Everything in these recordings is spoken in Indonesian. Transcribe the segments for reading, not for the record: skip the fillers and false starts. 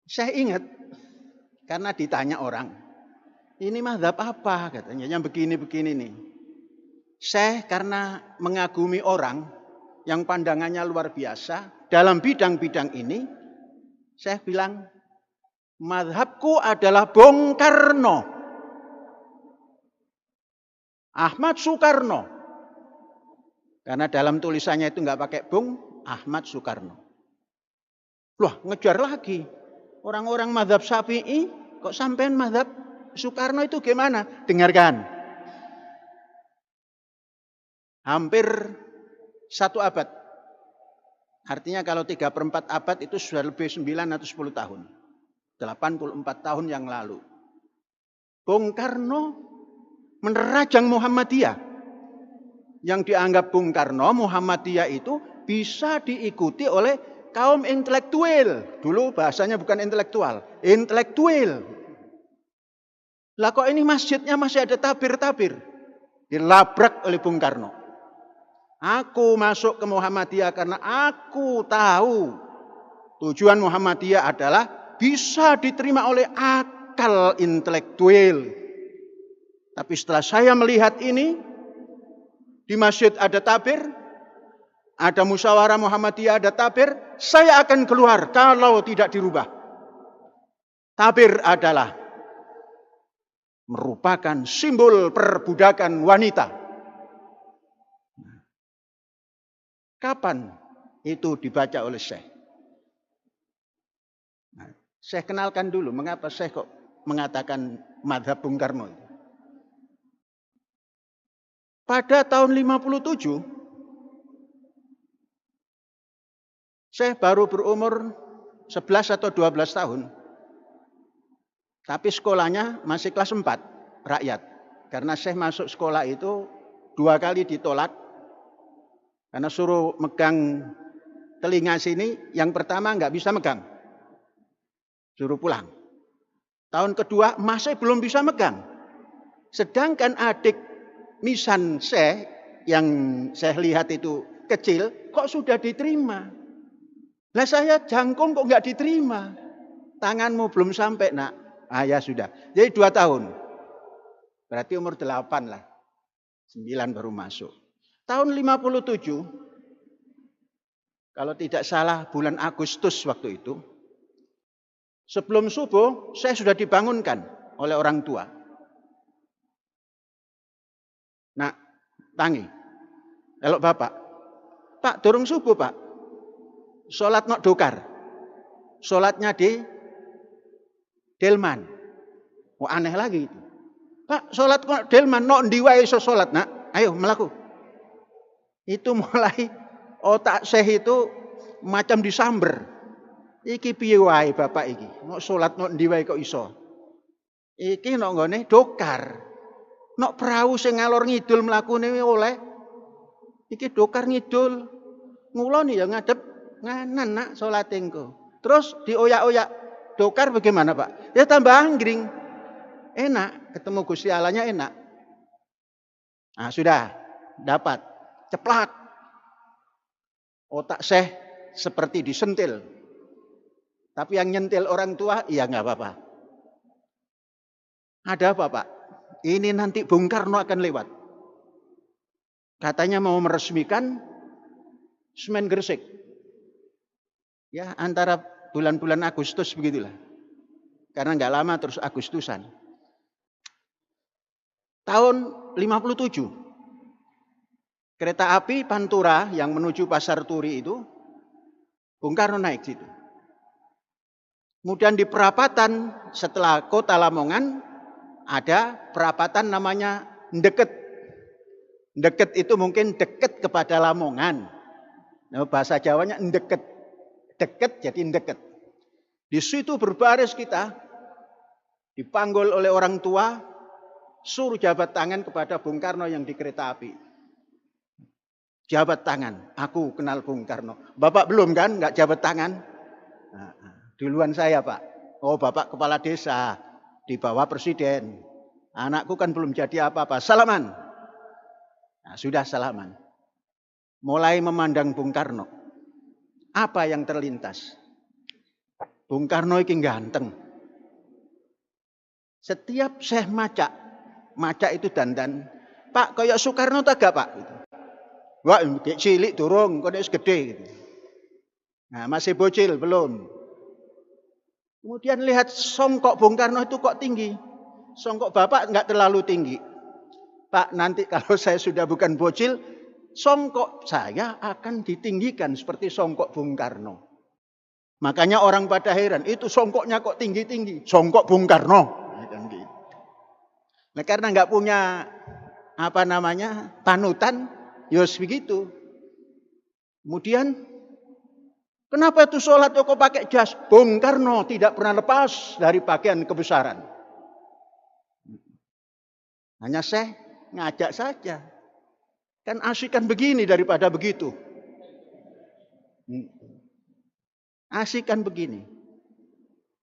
Saya ingat karena ditanya orang, ini mazhab apa katanya, yang begini-begini nih. Saya karena mengagumi orang yang pandangannya luar biasa dalam bidang-bidang ini, saya bilang, mazhabku adalah Bung Karno, Ahmad Soekarno. Karena dalam tulisannya itu nggak pakai Bung, Ahmad Soekarno. Loh, ngejar lagi. Orang-orang mazhab Syafi'i, kok sampean mazhab Soekarno itu gimana? Dengarkan. Hampir 1 abad. Artinya kalau 3/4 abad itu sudah lebih 9 atau 10 tahun. 84 tahun yang lalu. Bung Karno menerajang Muhammadiyah. Yang dianggap Bung Karno, Muhammadiyah itu bisa diikuti oleh kaum intelektual. Dulu bahasanya bukan intelektual, intelektual. Lah kok ini masjidnya masih ada tabir-tabir? Dilabrak oleh Bung Karno. Aku masuk ke Muhammadiyah karena aku tahu tujuan Muhammadiyah adalah bisa diterima oleh akal intelektual. Tapi setelah saya melihat ini, di masjid ada tabir, ada musyawarah Muhammadiyah, ada tabir, saya akan keluar kalau tidak dirubah. Tabir adalah merupakan simbol perbudakan wanita. Kapan itu dibaca oleh Syekh? Saya kenalkan dulu mengapa Syekh kok mengatakan mazhab Bung Karno. Pada tahun 57, saya baru berumur 11 atau 12 tahun. Tapi sekolahnya masih kelas 4, rakyat. Karena saya masuk sekolah itu 2 kali ditolak. Karena suruh megang telinga sini, yang pertama nggak bisa megang. Suruh pulang. Tahun kedua masih belum bisa megang. Sedangkan adik misan saya yang saya lihat itu kecil, kok sudah diterima. Lah saya jangkung kok nggak diterima. Tanganmu belum sampai nak. Ah ya sudah. Jadi 2 tahun. Berarti umur 8 lah. 9 baru masuk. Tahun 57, kalau tidak salah bulan Agustus waktu itu, sebelum subuh saya sudah dibangunkan oleh orang tua. Nah, tangi. Elok bapak. Pak, durung subuh pak. Sholat nok dokar. Sholatnya di Delman. Oh aneh lagi itu. Pak, sholat kok Delman nok ndi wae iso sholat nak. Ayo melaku. Itu mulai otak saya itu macam disamber. Iki piye wae bapak iki. Nok sholat nok ndi wae kok iso. Iki nok nggone dokar. Nok perahu sing ngalor ngidul mlakune oleh. Iki dokar ngidul. Nguloni ya ngadep nganan nak salate engko. Terus dioyak-oyak dokar bagaimana, Pak? Ya tambah anggring. Enak, ketemu Gusti Allahnya enak. Nah, sudah dapat. Ceplak. Otak saya seperti disentil. Tapi yang nyentil orang tua, ya enggak apa-apa. Ada apa, Pak? Ini nanti Bung Karno akan lewat. Katanya mau meresmikan semen Gresik. Ya, antara bulan-bulan Agustus begitulah. Karena enggak lama terus Agustusan. Tahun 57. Kereta api Pantura yang menuju Pasar Turi itu Bung Karno naik situ. Kemudian di perapatan setelah Kota Lamongan ada perapatan namanya Ndeket. Ndeket itu mungkin dekat kepada Lamongan. Nah, bahasa Jawanya Ndeket. Deket jadi Ndeket. Di situ berbaris kita. Dipanggil oleh orang tua. Suruh jabat tangan kepada Bung Karno yang di kereta api. Jabat tangan. Aku kenal Bung Karno. Bapak belum kan? Nggak jabat tangan? Nah, duluan saya Pak. Oh Bapak kepala desa. Di bawah presiden. Anakku kan belum jadi apa-apa. Salaman. Nah, sudah salaman. Mulai memandang Bung Karno. Apa yang terlintas? Bung Karno iki ganteng. Setiap Syekh maca itu dandan, Pak kaya Soekarno ta gak Pak? Wah, cilik durung, kok wis gede gitu. Nah, masih bocil belum. Kemudian lihat songkok Bung Karno itu kok tinggi. Songkok Bapak enggak terlalu tinggi. Pak, nanti kalau saya sudah bukan bocil, songkok saya akan ditinggikan seperti songkok Bung Karno. Makanya orang pada heran, itu songkoknya kok tinggi-tinggi. Songkok Bung Karno. Nah, karena enggak punya panutan, yos begitu. Kemudian, kenapa itu sholat kok pakai jas? Bung Karno tidak pernah lepas dari pakaian kebesaran. Hanya saya ngajak saja. Kan asikan begini daripada begitu. Asikan begini.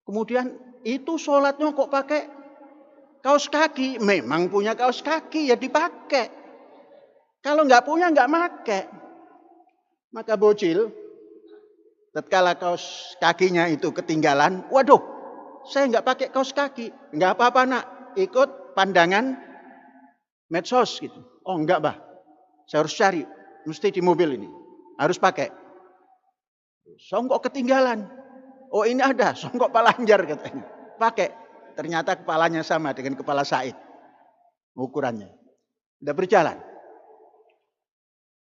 Kemudian itu sholatnya kok pakai kaos kaki. Memang punya kaos kaki ya dipakai. Kalau nggak punya nggak pakai. Maka bocil, tatkala kaos kakinya itu ketinggalan, waduh, saya nggak pakai kaos kaki. Nggak apa-apa nak, ikut pandangan medsos gitu. Oh enggak bah, saya harus cari, mesti di mobil ini, harus pakai. Songkok ketinggalan. Oh ini ada, songkok palanjar katanya. Pakai. Ternyata kepalanya sama dengan kepala Said. Ukurannya. Sudah berjalan.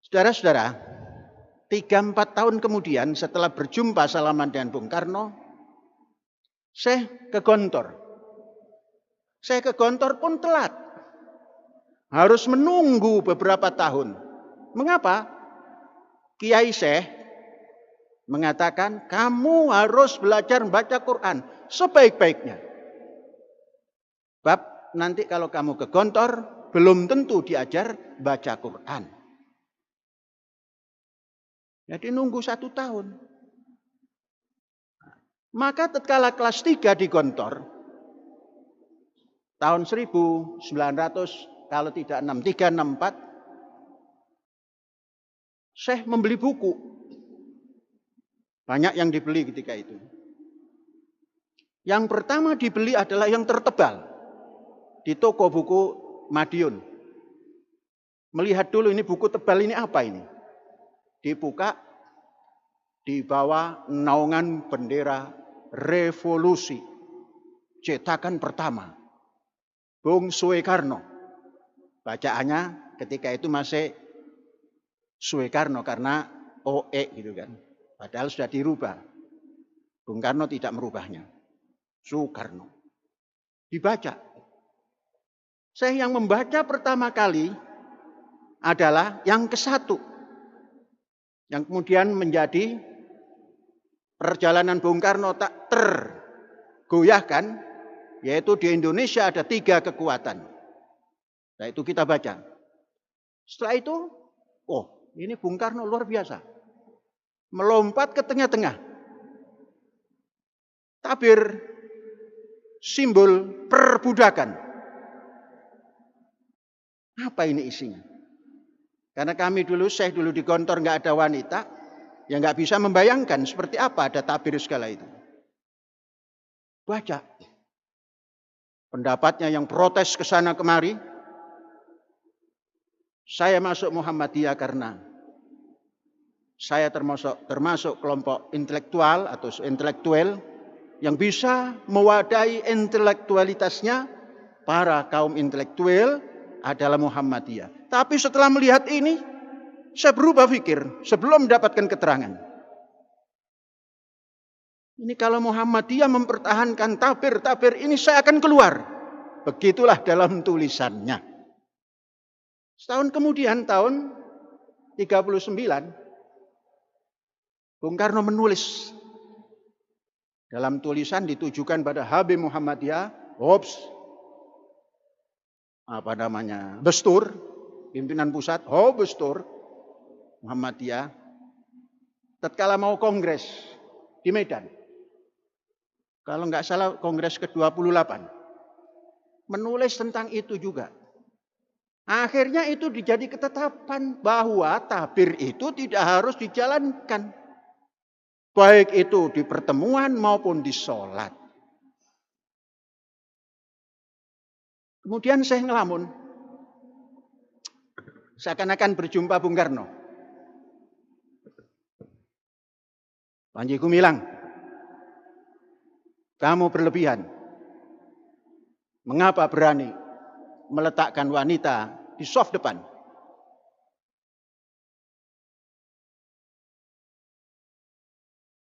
Saudara-saudara, 3-4 tahun kemudian setelah berjumpa salaman dengan Bung Karno, saya ke Gontor. Saya ke Gontor pun telat. Harus menunggu beberapa tahun. Mengapa? Kiai Syekh mengatakan, kamu harus belajar membaca Quran sebaik-baiknya. Bab nanti kalau kamu ke Gontor, belum tentu diajar baca Quran. Jadi nunggu 1 tahun. Maka tatkala kelas 3 di Gontor, tahun 1900, kalau tidak 63, 64, Syekh membeli buku. Banyak yang dibeli ketika itu. Yang pertama dibeli adalah yang tertebal. Di toko buku Madiun. Melihat dulu ini buku tebal ini apa ini. Dibuka, di bawah naungan bendera revolusi. Cetakan pertama. Bung Soekarno. Bacaannya ketika itu masih Soekarno karena OE gitu kan. Padahal sudah dirubah. Bung Karno tidak merubahnya. Soekarno. Dibaca. Saya yang membaca pertama kali adalah yang ke-1. Yang kemudian menjadi perjalanan Bung Karno tak tergoyahkan. Yaitu di Indonesia ada 3 kekuatan. Nah itu kita baca. Setelah itu, oh ini Bung Karno luar biasa. Melompat ke tengah-tengah. Tabir simbol perbudakan. Apa ini isinya? Karena saya dulu di Gontor nggak ada wanita, yang nggak bisa membayangkan seperti apa ada tabir segala itu. Baca. Pendapatnya yang protes ke sana kemari. Saya masuk Muhammadiyah karena saya termasuk kelompok intelektual atau intelektual yang bisa mewadahi intelektualitasnya para kaum intelektual adalah Muhammadiyah. Tapi setelah melihat ini, saya berubah pikir sebelum mendapatkan keterangan. Ini kalau Muhammadiyah mempertahankan tabir ini saya akan keluar. Begitulah dalam tulisannya. Setahun kemudian tahun 39 Bung Karno menulis dalam tulisan ditujukan pada Habib Muhammadiyah, Bestur, pimpinan pusat, Bestur Muhammadiyah, tatkala mau kongres di Medan. Kalau nggak salah kongres ke-28. Menulis tentang itu juga. Akhirnya itu dijadi ketetapan bahwa tabir itu tidak harus dijalankan. Baik itu di pertemuan maupun di sholat. Kemudian saya ngelamun. Seakan-akan berjumpa Bung Karno. Panji Gumilang, kamu berlebihan. Mengapa berani meletakkan wanita di soft depan?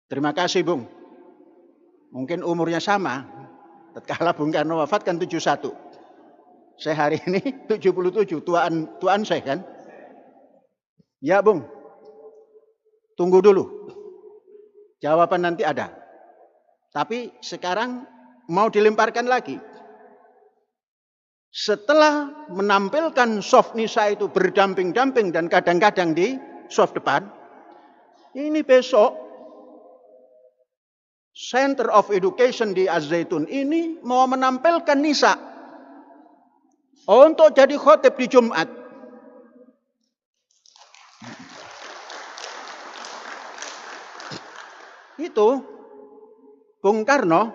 Terima kasih, Bung. Mungkin umurnya sama. Tatkala Bung Karno wafat kan 71. Saya hari ini 77, tuaan saya kan. Ya, Bung. Tunggu dulu. Jawaban nanti ada. Tapi sekarang mau dilemparkan lagi. Setelah menampilkan soft nisa itu berdamping-damping dan kadang-kadang di soft depan, ini besok Center of Education di Az-Zaitun ini mau menampilkan nisa untuk jadi khotib di Jumat. Itu Bung Karno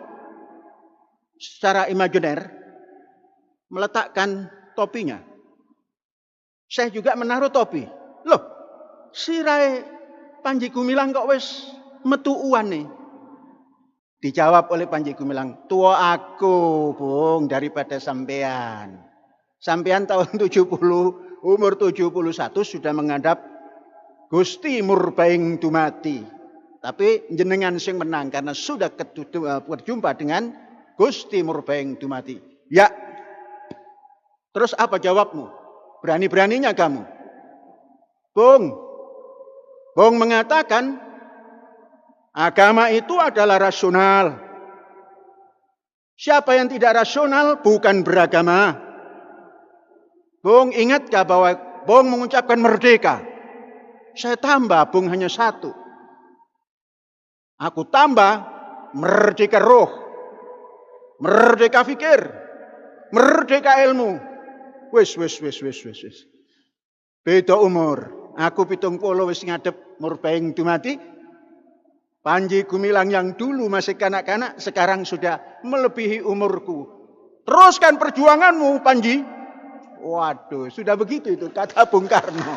secara imajiner meletakkan topinya. Saya juga menaruh topi. Loh, sirai Panji Gumilang kok wis metu uan nih. Dijawab oleh Panji Gumilang, tua aku, Bung, daripada sampean. Sampean tahun 70, umur 71 sudah menghadap Gusti Murbaing Dumati. Tapi jenengan sing menang karena sudah berjumpa dengan Gusti Murbaing Dumati. Ya. Terus apa jawabmu? Berani-beraninya kamu. Bung mengatakan agama itu adalah rasional. Siapa yang tidak rasional bukan beragama. Bung ingatkah bahwa Bung mengucapkan merdeka? Saya tambah, Bung hanya satu. Aku tambah merdeka roh, merdeka fikir, merdeka ilmu. Wis. Beda umur. Aku 70 wis ngadep Murbaing Dumati. Panji Gumilang yang dulu masih kanak-kanak sekarang sudah melebihi umurku. Teruskan perjuanganmu, Panji. Waduh, sudah begitu itu kata Bung Karno.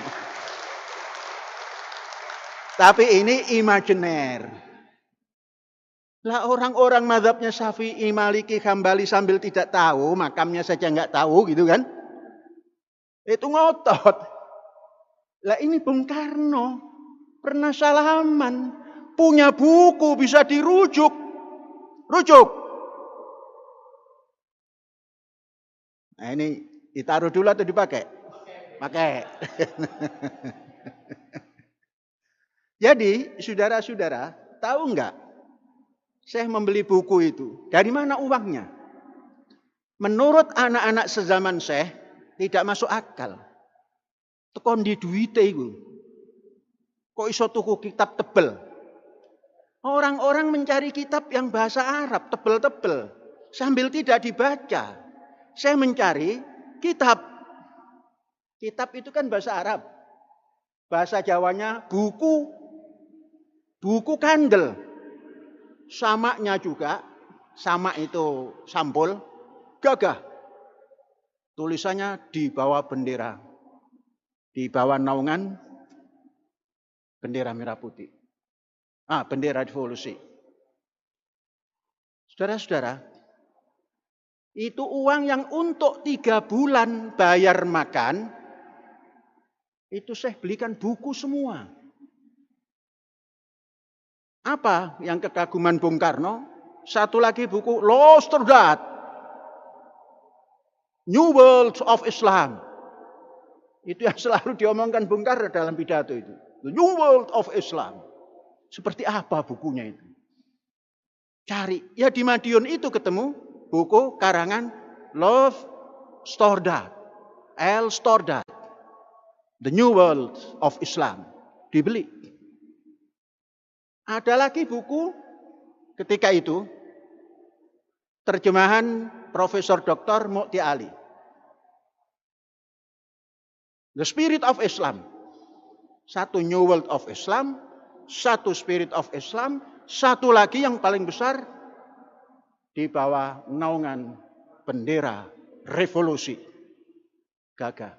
Tapi ini imajiner. Lah orang-orang mazhabnya Syafi'i, Maliki, Hambali sambil tidak tahu, makamnya saja nggak tahu gitu kan. Itu ngotot. Lah ini Bung Karno pernah salaman, punya buku bisa dirujuk. Rujuk. Nah ini ditaruh dulu atau dipakai? Pakai. Jadi saudara-saudara tahu nggak? Saya membeli buku itu. Dari mana uangnya? Menurut anak-anak sezaman saya, tidak masuk akal. Tekon di duite itu. Kok iso tuku kitab tebel? Orang-orang mencari kitab yang bahasa Arab, tebel-tebel. Sambil tidak dibaca. Saya mencari kitab. Kitab itu kan bahasa Arab. Bahasa Jawanya buku. Buku kandel. Samaknya juga, samak itu sampul, gagah. Tulisannya di bawah bendera. Di bawah naungan bendera merah putih. Bendera revolusi. Saudara-saudara, itu uang yang untuk 3 bulan bayar makan, itu saya belikan buku semua. Apa yang kekaguman Bung Karno? Satu lagi buku Losterdat, New World of Islam. Itu yang selalu diomongkan Bung Karno dalam pidato itu. The New World of Islam. Seperti apa bukunya itu? Cari. Ya di Madiun itu ketemu buku karangan Love Stordat. L. Stordat. The New World of Islam. Dibeli. Ada lagi buku ketika itu terjemahan Profesor Dr. Mukti Ali. The Spirit of Islam. Satu New World of Islam, satu spirit of Islam, satu lagi yang paling besar di bawah naungan bendera revolusi gagah.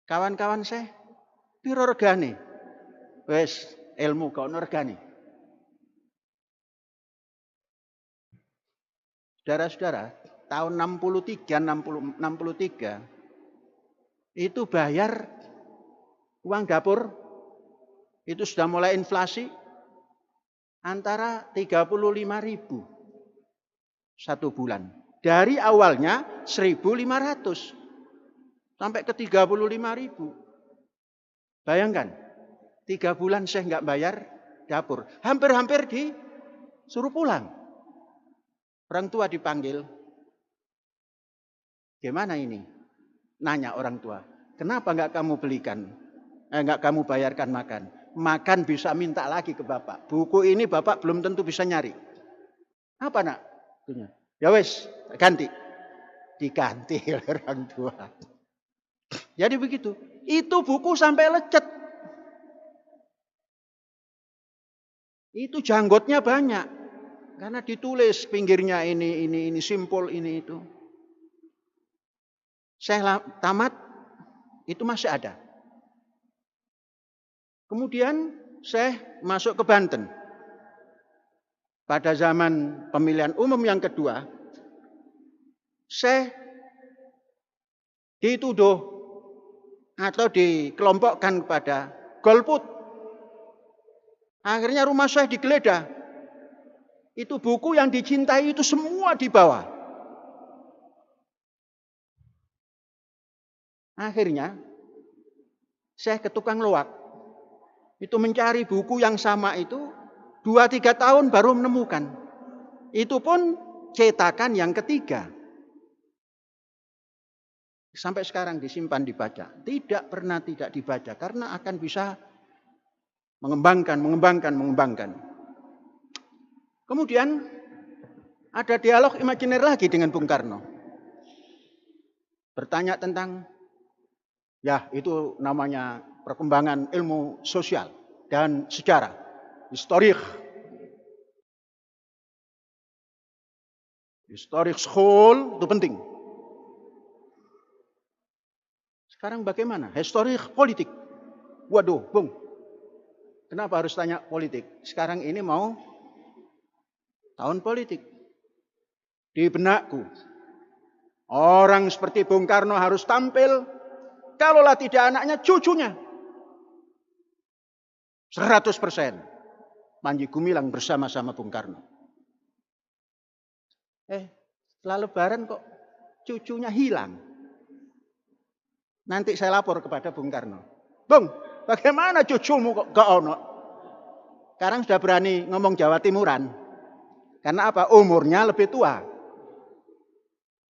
Kawan-kawan saya, piro regane? Wes ilmu kau regane. Saudara-saudara, tahun 63 itu bayar uang dapur itu sudah mulai inflasi antara 35.000 satu bulan. Dari awalnya 1.500 sampai ke 35.000. Bayangkan, 3 bulan saya nggak bayar dapur. Hampir-hampir disuruh pulang. Orang tua dipanggil. Gimana ini? Nanya orang tua. Kenapa nggak kamu belikan? Nggak kamu bayarkan makan? Makan bisa minta lagi ke bapak. Buku ini bapak belum tentu bisa nyari. Apa nak? Ya wes, ganti. Diganti oleh orang tua. Jadi begitu. Itu buku sampai lecet. Itu janggotnya banyak. Karena ditulis pinggirnya ini simpul ini itu. Saya tamat, itu masih ada. Kemudian saya masuk ke Banten. Pada zaman pemilihan umum yang kedua, saya dituduh atau dikelompokkan kepada golput. Akhirnya rumah saya digeledah. Itu buku yang dicintai itu semua dibawa. Akhirnya saya ke tukang loak. Itu mencari buku yang sama itu 2-3 tahun baru menemukan. Itu pun cetakan yang ketiga. Sampai sekarang disimpan dibaca. Tidak pernah tidak dibaca karena akan bisa mengembangkan. Kemudian ada dialog imajiner lagi dengan Bung Karno. Bertanya tentang, ya itu namanya perkembangan ilmu sosial dan sejarah. Historik school itu penting. Sekarang bagaimana? Historik politik. Waduh, Bung. Kenapa harus tanya politik? Sekarang ini mau tahun politik. Di benakku, orang seperti Bung Karno harus tampil, kalaulah tidak anaknya, cucunya. 100% Panji Gumilang bersama-sama Bung Karno. Setelah lebaran kok cucunya hilang. Nanti saya lapor kepada Bung Karno. Bung, bagaimana cucumu kok gak ono? Sekarang sudah berani ngomong Jawa Timuran. Karena apa? Umurnya lebih tua.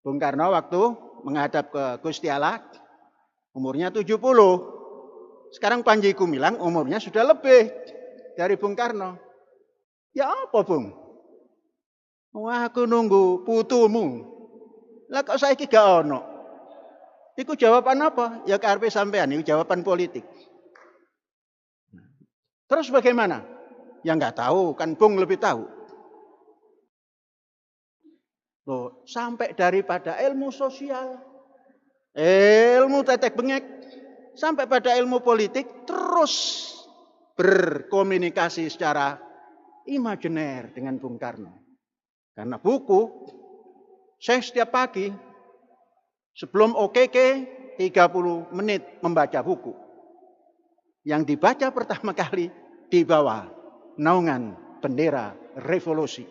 Bung Karno waktu menghadap ke Gusti Allah, umurnya 70. Sekarang Panji Gumilang umurnya sudah lebih dari Bung Karno. Ya apa, Bung? Wah, aku nunggu putumu. Lah kok saiki gak ono? Iku jawaban apa? Ya karepe sampean, itu jawaban politik. Terus bagaimana? Ya nggak tahu, kan Bung lebih tahu. Loh, sampai daripada ilmu sosial, ilmu tetek bengek, sampai pada ilmu politik, terus berkomunikasi secara imajiner dengan Bung Karno. Karena buku, saya setiap pagi sebelum OKK 30 menit membaca buku. Yang dibaca pertama kali di bawah naungan bendera revolusi.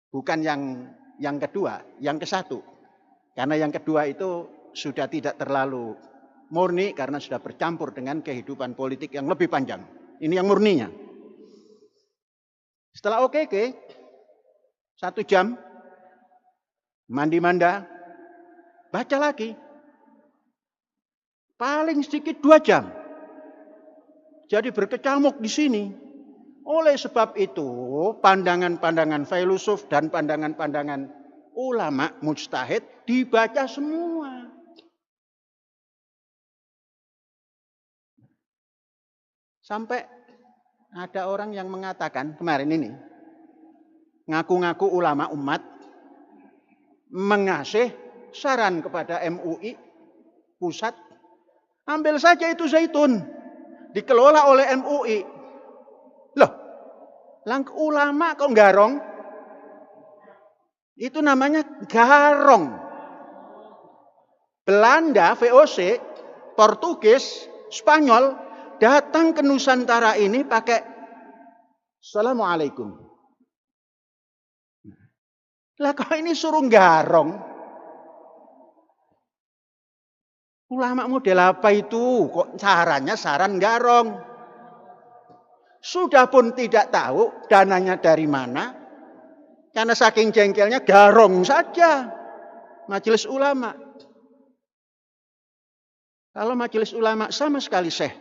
Bukan yang kedua, yang ke-1. Karena yang kedua itu sudah tidak terlalu murni karena sudah bercampur dengan kehidupan politik yang lebih panjang. Ini yang murninya. Setelah OKK, 1 jam, mandi-manda, baca lagi. Paling sedikit 2 jam. Jadi berkecamuk di sini. Oleh sebab itu, pandangan-pandangan filosof dan pandangan-pandangan ulama mujtahid dibaca semua. Sampai ada orang yang mengatakan kemarin ini, ngaku-ngaku ulama umat, mengasih saran kepada MUI pusat, ambil saja itu zaitun, dikelola oleh MUI. Loh, ulama kok garong? Itu namanya garong. Belanda, VOC, Portugis, Spanyol datang ke Nusantara ini pakai Assalamualaikum. Lah kok ini suruh garong? Ulama model apa itu? Kok caranya saran garong? Sudah pun tidak tahu dananya dari mana. Karena saking jengkelnya garong saja majelis ulama. Kalau majelis ulama sama sekali syekh,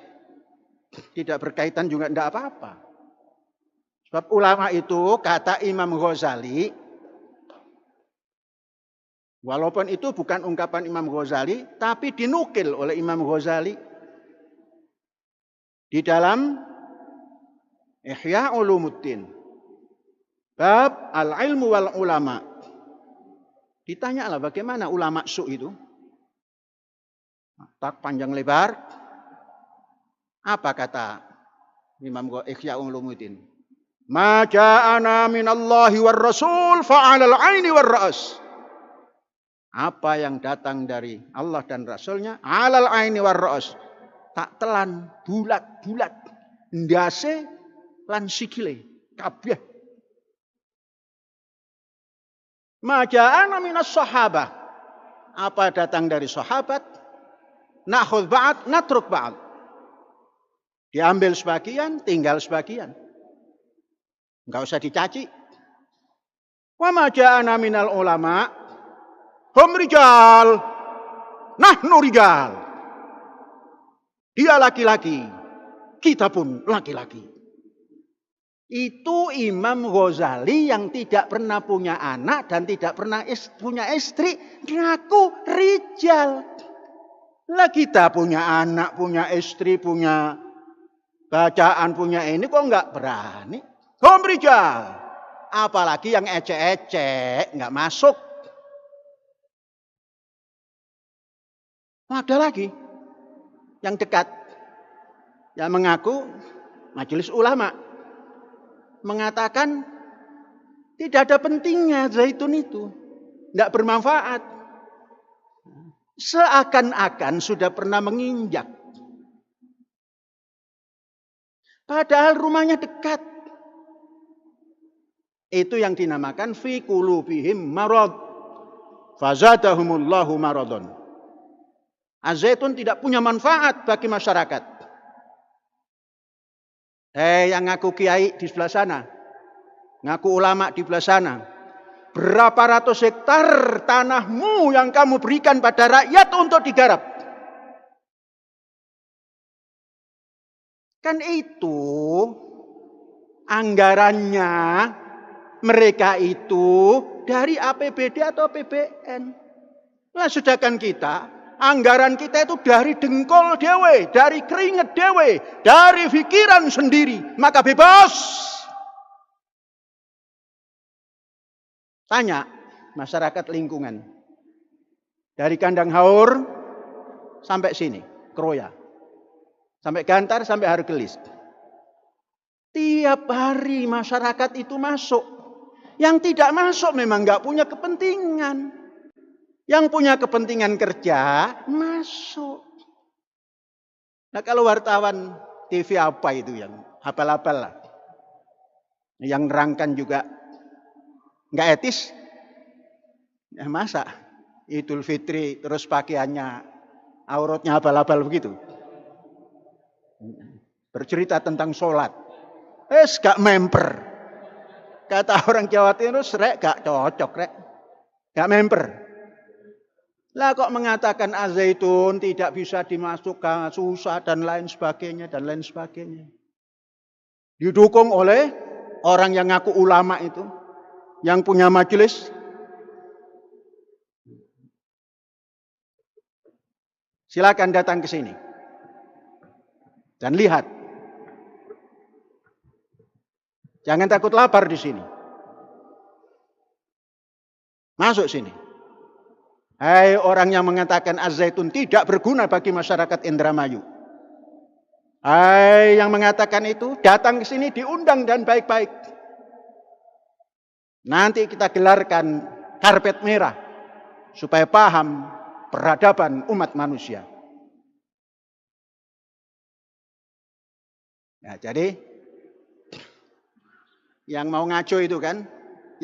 tidak berkaitan juga tidak apa-apa. Sebab ulama itu kata Imam Ghazali, walaupun itu bukan ungkapan Imam Ghazali, tapi dinukil oleh Imam Ghazali di dalam Ihya Ulumuddin, bab al-ilmu wal ulama. Ditanyalah bagaimana ulama su itu? Tak panjang lebar. Apa kata Imam Ihya Ulumuddin? Ma ja'ana minallahi war rasul fa'alal aini war ra's. Apa yang datang dari Allah dan Rasulnya, alal aini war ra's. Tak telan, bulat-bulat, ndase lan sikile kabeh. Ma ja'ana minas sahabah. Apa datang dari sahabat? Nakhudh ba'd, natruk ba'd. Diambil sebagian, tinggal sebagian. Enggak usah dicaci. Wa ma ja'ana minal ulama hum rijal, nahnu rijal. Dia laki-laki, kita pun laki-laki. Itu Imam Ghazali yang tidak pernah punya anak dan tidak pernah punya istri, ngaku rijal. Lah kita punya anak, punya istri, punya bacaan, punya ini kok enggak berani? Hum rijal. Apalagi yang ecek-ecek, enggak masuk. Ada lagi yang dekat, yang mengaku majelis ulama, mengatakan tidak ada pentingnya zaitun itu, enggak bermanfaat. Seakan-akan sudah pernah menginjak. Padahal rumahnya dekat. Itu yang dinamakan fi qulubihim marad. Fazadahumullahu maradon. Zaitun tidak punya manfaat bagi masyarakat. Yang ngaku kiai di sebelah sana. Ngaku ulama di sebelah sana. Berapa ratus hektar tanahmu yang kamu berikan pada rakyat untuk digarap? Kan itu anggarannya mereka itu dari APBD atau APBN. Nah, sedangkan kita, anggaran kita itu dari dengkol dewe, dari keringet dewe, dari pikiran sendiri. Maka bebas. Tanya masyarakat lingkungan. Dari Kandang Haur sampai sini, Kroya. Sampai Gantar, sampai Hargelis. Tiap hari masyarakat itu masuk. Yang tidak masuk memang nggak punya kepentingan. Yang punya kepentingan kerja, masuk. Nah kalau wartawan TV apa itu yang hafal-hafal lah. Yang nerangkan juga nggak etis. Ya masa Idul Fitri terus pakaiannya auratnya hafal-hafal begitu. Bercerita tentang sholat. Gak memper. Kata orang Jawa Timur, rek gak cocok rek. Gak memper. Lah kok mengatakan azaitun tidak bisa dimasukkan, susah dan lain sebagainya dan lain sebagainya. Didukung oleh orang yang ngaku ulama itu, yang punya majelis. Silakan datang ke sini dan lihat Jangan takut lapar di sini. Masuk sini. Hai orang yang mengatakan Az-Zaitun tidak berguna bagi masyarakat Indramayu. Hai yang mengatakan itu, datang ke sini diundang dan baik-baik. Nanti kita gelarkan karpet merah supaya paham peradaban umat manusia. Ya, jadi yang mau ngaco itu kan,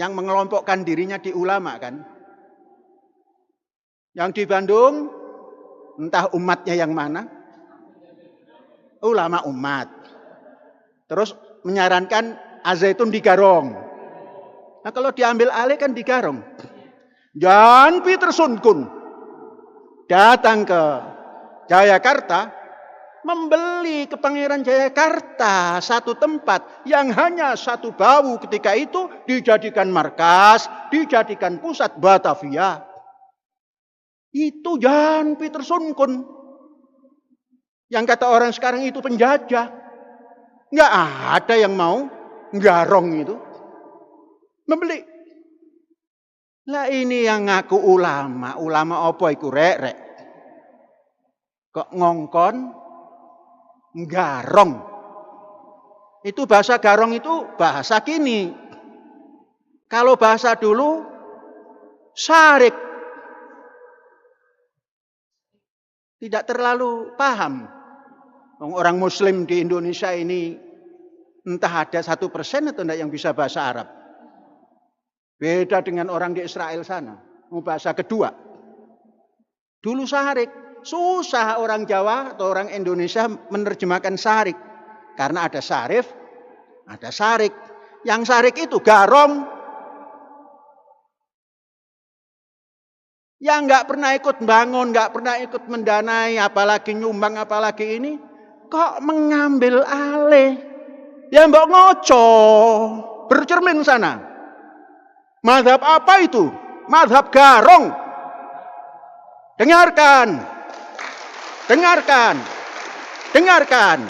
yang mengelompokkan dirinya di ulama kan. Yang di Bandung, entah umatnya yang mana, ulama umat. Terus menyarankan Az-Zaitun digarong. Nah kalau diambil alih kan digarong. Jan Pieterson Kun datang ke Jayakarta, membeli ke Pangeran Jayakarta satu tempat yang hanya satu bau ketika itu dijadikan markas, dijadikan pusat Batavia. Itu Jan Pieterson Kun. Yang kata orang sekarang itu penjajah. Nggak ada yang mau nggarong itu. Membeli. Lah ini yang ngaku ulama. Ulama apa iku rek? Kok ngongkon nggarong. Itu bahasa garong itu bahasa kini. Kalau bahasa dulu sarik. Tidak terlalu paham. Orang Muslim di Indonesia ini entah ada 1% atau tidak yang bisa bahasa Arab. Beda dengan orang di Israel sana. Bahasa kedua. Dulu sarik. Susah orang Jawa atau orang Indonesia menerjemahkan sarik. Karena ada sarif, ada sarik. Yang sarik itu garong. Yang nggak pernah ikut bangun, nggak pernah ikut mendanai, apalagi nyumbang, apalagi ini, kok mengambil alih? Ya mbok ngoco, bercermin sana. Mazhab apa itu? Mazhab garong. Dengarkan, dengarkan, dengarkan.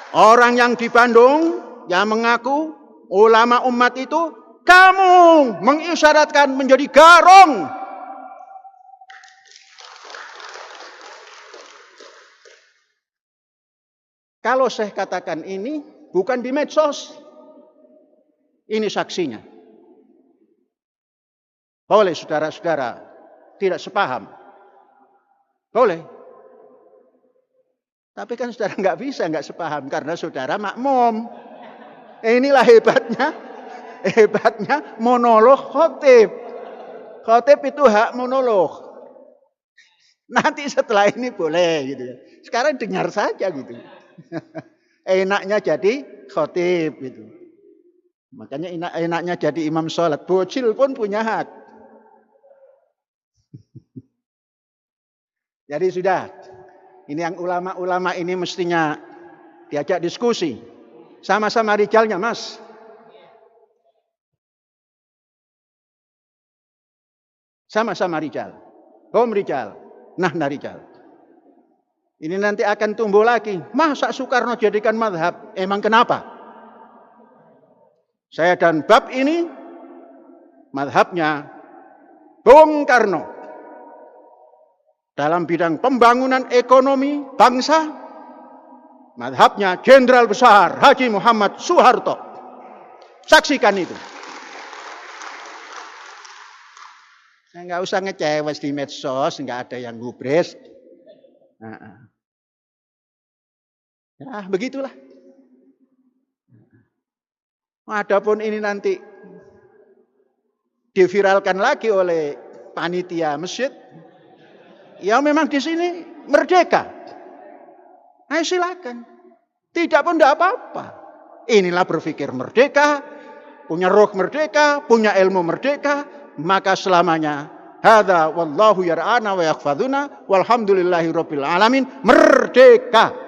Orang yang di Bandung yang mengaku ulama umat itu, kamu mengisyaratkan menjadi garong. Kalau saya katakan ini bukan di medsos. Ini saksinya. Boleh saudara-saudara tidak sepaham. Boleh. Tapi kan saudara nggak bisa nggak sepaham karena saudara makmum. Inilah hebatnya monolog khotib. Khotib itu hak monolog. Nanti setelah ini boleh gitu ya. Sekarang dengar saja gitu. Enaknya jadi khotib gitu. Makanya enaknya jadi imam sholat. Bocil pun punya hak. Jadi sudah. Ini yang ulama-ulama ini mestinya diajak diskusi. Sama-sama rijalnya mas. Sama-sama rijal. Hom rijal. Nahna rijal. Ini nanti akan tumbuh lagi. Masa Soekarno jadikan mazhab? Emang kenapa? Saya dan bab ini mazhabnya Bung Karno. Dalam bidang pembangunan ekonomi bangsa, mazhabnya Jenderal Besar Haji Muhammad Soeharto. Saksikan itu. Nggak usah ngecewes di medsos, nggak ada yang gubres. Ya, begitulah. Adapun ini nanti diviralkan lagi oleh panitia masjid, ya memang di sini merdeka. Ayo silakan. Tidak pun tidak apa-apa. Inilah berpikir merdeka, punya roh merdeka, punya ilmu merdeka, maka selamanya hadza wallahu yar'ana wa yakhfaduna walhamdulillahi rabbil alamin, merdeka.